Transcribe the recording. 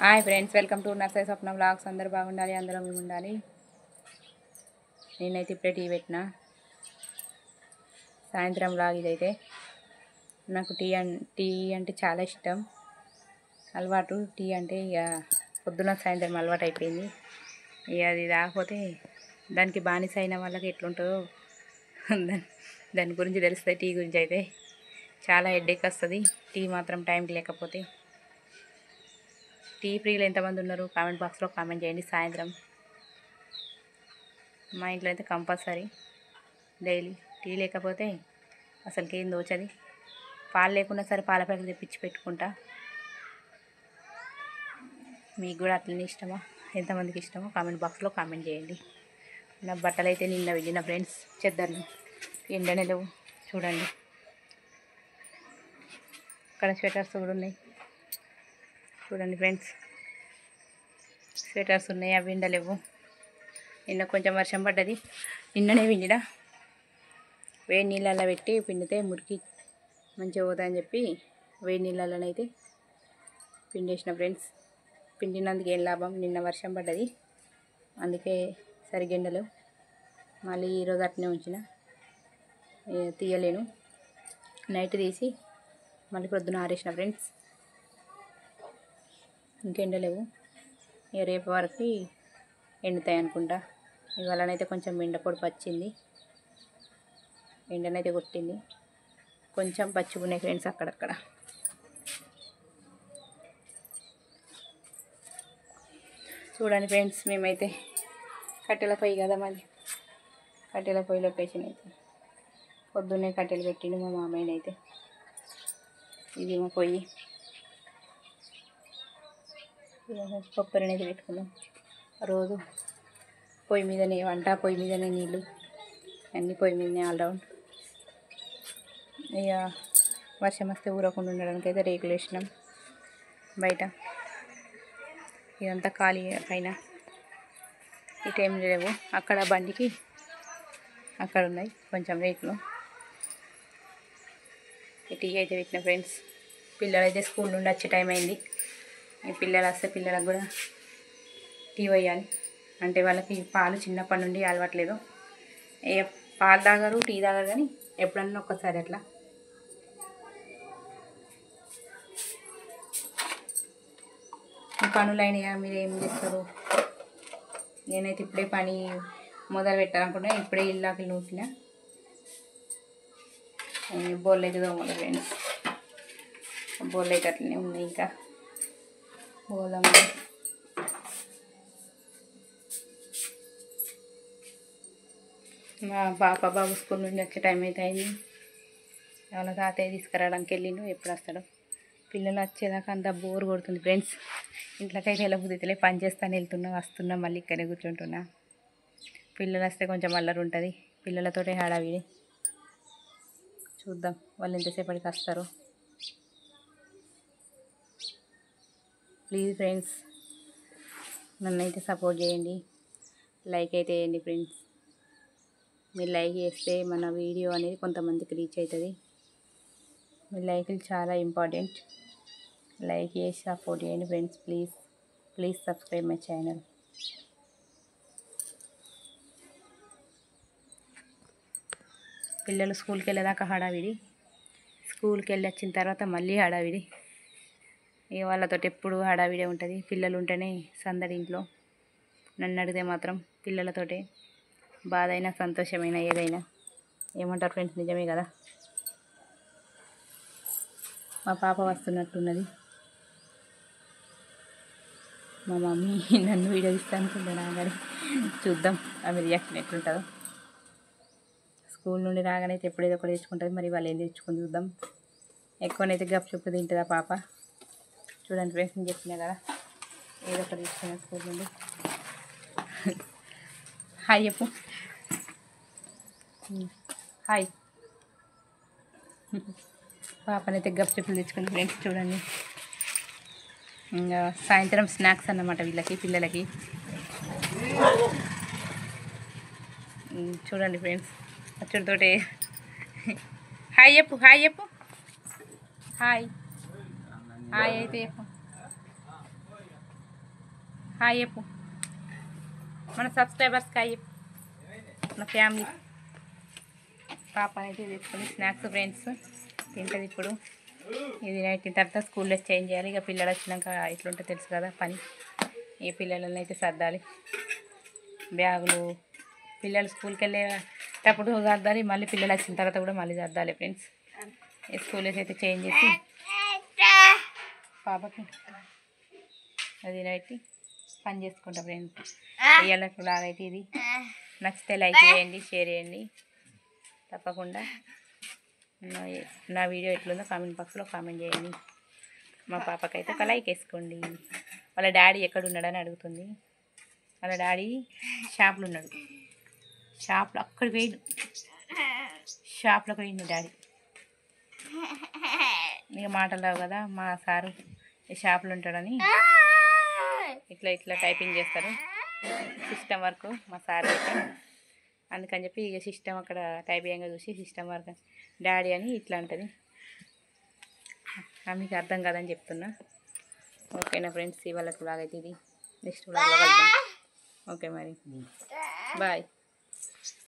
Hi friends, welcome to nursery Swapna vlogs. అందరూ బాగుండాలి, అందరూ మేము ఉండాలి. నేనైతే ఇప్పుడే టీ పెట్టిన సాయంత్రం వ్లాగ్ ఇదైతే. నాకు టీ అంటే చాలా ఇష్టం, అలవాటు. టీ అంటే ఇక పొద్దున సాయంత్రం అలవాటు అయిపోయింది. ఇక అది రాకపోతే దానికి బానిస అయిన వాళ్ళకి ఎట్లుంటుందో దాని గురించి తెలుస్తుంది. టీ గురించి అయితే చాలా హెడేక్ వస్తుంది టీ మాత్రం టైంకి లేకపోతే. టీ ఫ్రీలో ఎంతమంది ఉన్నారు కామెంట్ బాక్స్లో కామెంట్ చేయండి. సాయంత్రం మా ఇంట్లో అయితే కంపల్సరీ డైలీ టీ లేకపోతే అసలుకి ఏం దోచది. పాలు లేకున్నా సరే పాల ప్యాకెట్ తెప్పించి పెట్టుకుంటా. మీకు కూడా అట్లనే ఇష్టమా? ఎంతమందికి ఇష్టమో కామెంట్ బాక్స్లో కామెంట్ చేయండి. నా బట్టలు అయితే నిన్న వెళ్ళిన ఫ్రెండ్స్, చెద్దర్లు ఎండనే లేవు చూడండి. ఇక్కడ స్వెటర్స్ కూడా ఉన్నాయి చూడండి ఫ్రెండ్స్. స్వెటర్స్ ఉన్నాయి, అవి ఎండలేవు. నిన్న కొంచెం వర్షం పడ్డది, నిన్ననే పిండిన. వేడి నీళ్ళల్లో పెట్టి పిండితే మురికి మంచిగా పోతుందని చెప్పి వేడి నీళ్ళలోనైతే పిండేసిన ఫ్రెండ్స్. పిండినందుకు ఏం లాభం, నిన్న వర్షం పడ్డది అందుకే సరిగ్గా ఎండలేవు. మళ్ళీ ఈరోజు అట్నే ఉంచిన, తీయలేను. నైట్ తీసి మళ్ళీ పొద్దున ఆరేసిన ఫ్రెండ్స్. ఇంకెండలేవు, ఇక రేపు వరకు ఎండుతాయి అనుకుంటా. ఇవాళనైతే కొంచెం ఎండ పొడిపు వచ్చింది, ఎండనైతే కొట్టింది. కొంచెం పచ్చిగున్నాయి ఫ్రెండ్స్ అక్కడక్కడ. చూడండి ఫ్రెండ్స్, మేమైతే కట్టెల పొయ్యి కదా మళ్ళీ కట్టెల పొయ్యి లొకేషన్ అయితే పొద్దున్నే కట్టెలు పెట్టిండు మా మామయ్యనైతే. ఇది మా పొయ్యి, కొబ్బరినైతే పెట్టుకున్నాం. రోజు పొయ్యి మీదనే వంట, పొయ్యి మీదనే నీళ్ళు, అన్నీ పొయ్యి మీదనే ఆల్రౌండ్. ఇక వర్షం వస్తే ఊరకుండా ఉండడానికి అయితే రేకులు వేసినాం బయట. ఇదంతా ఖాళీ పైన. ఈ టైం లేవు, అక్కడ బండికి అక్కడ ఉన్నాయి కొంచెం రేకులు. ఈ టీ అయితే పెట్టిన ఫ్రెండ్స్. పిల్లలు అయితే స్కూల్ నుండి వచ్చే టైం అయింది. ఈ పిల్లలు వస్తే పిల్లలకు కూడా టీ పోయాలి. అంటే వాళ్ళకి పాలు చిన్నప్పటి నుండి అలవాట్లేదు. పాలు తాగరు, టీ తాగరు, కానీ ఎప్పుడన్నా ఒక్కసారి అట్లా. పనులైనయా? మీరు ఏం చేస్తారు? నేనైతే ఇప్పుడే పని మొదలు పెట్టాలనుకుంటున్నా. ఇప్పుడే ఇల్లాకి నూకిన, బోళ్ళు అయితే తోమలు ఫ్రెండ్స్. బోళ్ళు అయితే అట్లనే ఉన్నాయి. ఇంకా బోలం మా బాబు స్కూల్ నుండి వచ్చే టైం అయితే అయింది. వాళ్ళ తాతయ్య తీసుకురావడానికి వెళ్ళిండు, ఎప్పుడు వస్తాడో. పిల్లలు వచ్చేదాకా అంతా బోర్ కొడుతుంది ఫ్రెండ్స్. ఇంట్లోకైతే వెళ్ళబుద్ధితేలే, పని చేస్తాను వెళ్తున్నా, వస్తున్నా, మళ్ళీ ఇక్కడే కూర్చుంటున్నా. పిల్లలు వస్తే కొంచెం అల్లరి ఉంటుంది, పిల్లలతోటే హడావిడి. చూద్దాం వాళ్ళు ఎంతసేపటికి వస్తారో. ప్లీజ్ ఫ్రెండ్స్, నన్నైతే సపోర్ట్ చేయండి, లైక్ అయితే వేయండి ఫ్రెండ్స్. మీరు లైక్ చేస్తే మన వీడియో అనేది కొంతమందికి రీచ్ అవుతుంది. మీ లైక్లు చాలా ఇంపార్టెంట్. లైక్ చేసి సపోర్ట్ చేయండి friends. Please subscribe my channel. పిల్లలు స్కూల్కి వెళ్ళేదాకా హడావిడి, స్కూల్కి వెళ్ళి వచ్చిన తర్వాత మళ్ళీ హడావిడి. ఇక వాళ్ళతో ఎప్పుడు హడావిడే ఉంటుంది. పిల్లలు ఉంటేనే సందడి ఇంట్లో. నన్ను అడిగితే మాత్రం పిల్లలతోటే బాధ అయినా సంతోషమైనా ఏదైనా. ఏమంటారు ఫ్రెండ్స్? నిజమే కదా. మా పాప వస్తున్నట్టున్నది. మా మమ్మీ నన్ను వీడియో ఇస్తాను అనుకుంటున్నా, కానీ చూద్దాం ఆమె రియాక్షన్ ఎట్లుంటుందో. స్కూల్ నుండి రాగానైతే ఎప్పుడేదో ఒకటి తెచ్చుకుంటుంది, మరి వాళ్ళు ఏం తెచ్చుకొని చూద్దాం. ఎక్కువనైతే గప్చుప్పు తింటుంది ఆ పాప. చూడండి ఫ్రెండ్స్, నేను చెప్పినా కదా ఏదో ఒకటి తెచ్చుకున్నాను స్కూల్ నుండి. హాయ్ చెప్పు, హాయ్. పాపనైతే గప్చుప్పులు తెచ్చుకుని ఫ్రెండ్స్. చూడండి, ఇంకా సాయంత్రం స్నాక్స్ అన్నమాట వీళ్ళకి, పిల్లలకి. చూడండి ఫ్రెండ్స్, అచ్చుడితోటే హాయ్ చెప్పు, హాయ్ చెప్పు, హాయ్. హాయ్ అయితే చెప్పు. హాయ్ చెప్పు మన సబ్స్క్రైబర్స్కి హాయ్ చెప్పు మన ఫ్యామిలీ. పాప అనేది తీసుకుని స్నాక్స్ ఫ్రెండ్స్ తింటుంది ఇప్పుడు. ఇది నైట్ తర్వాత స్కూల్లో చేంజ్ చేయాలి. ఇక పిల్లలు వచ్చినాక ఇట్లుంటే తెలుసు కదా పని. ఈ పిల్లలని అయితే సర్దాలి, బ్యాగులు పిల్లలు స్కూల్కి వెళ్ళేటప్పుడు సర్దాలి, మళ్ళీ పిల్లలు వచ్చిన తర్వాత కూడా మళ్ళీ సర్దాలి ఫ్రెండ్స్. ఈ స్కూల్ అయితే చేంజ్ చేసి పాపకి అది నైట్ పని చేసుకుంటా ఫ్రెండ్స్. ఇయ్యాలకు లాగైతే ఇది నచ్చితే లైక్ చేయండి, షేర్ చేయండి తప్పకుండా. నా వీడియో ఎట్లుందో కామెంట్ బాక్స్లో కామెంట్ చేయండి. మా పాపకైతే ఒక లైక్ వేసుకోండి. వాళ్ళ డాడీ ఎక్కడున్నాడని అడుగుతుంది. వాళ్ళ డాడీ షాప్లో ఉన్నాడు. షాప్లో అక్కడ పోయిండు, షాప్లోకి పోయిండు డాడీ. ఇక మాటలు రావు కదా, మా సారు షాప్లో ఉంటాడని ఇట్లా ఇట్లా టైపింగ్ చేస్తారు సిస్టమ్ వర్క్ మా సార్ అయితే. అందుకని చెప్పి ఇక సిస్టమ్ అక్కడ టైపింగ్గా చూసి సిస్టమ్ వర్క్ డాడీ అని ఇట్లా అంటుంది. మీకు అర్థం కాదని చెప్తున్నా. ఓకేనా ఫ్రెండ్స్, ఇవాళ బ్లాగ్ అయితే ఇది. నెక్స్ట్ బ్లాగ్లో కలుద్దాం. ఓకే మరి బాయ్.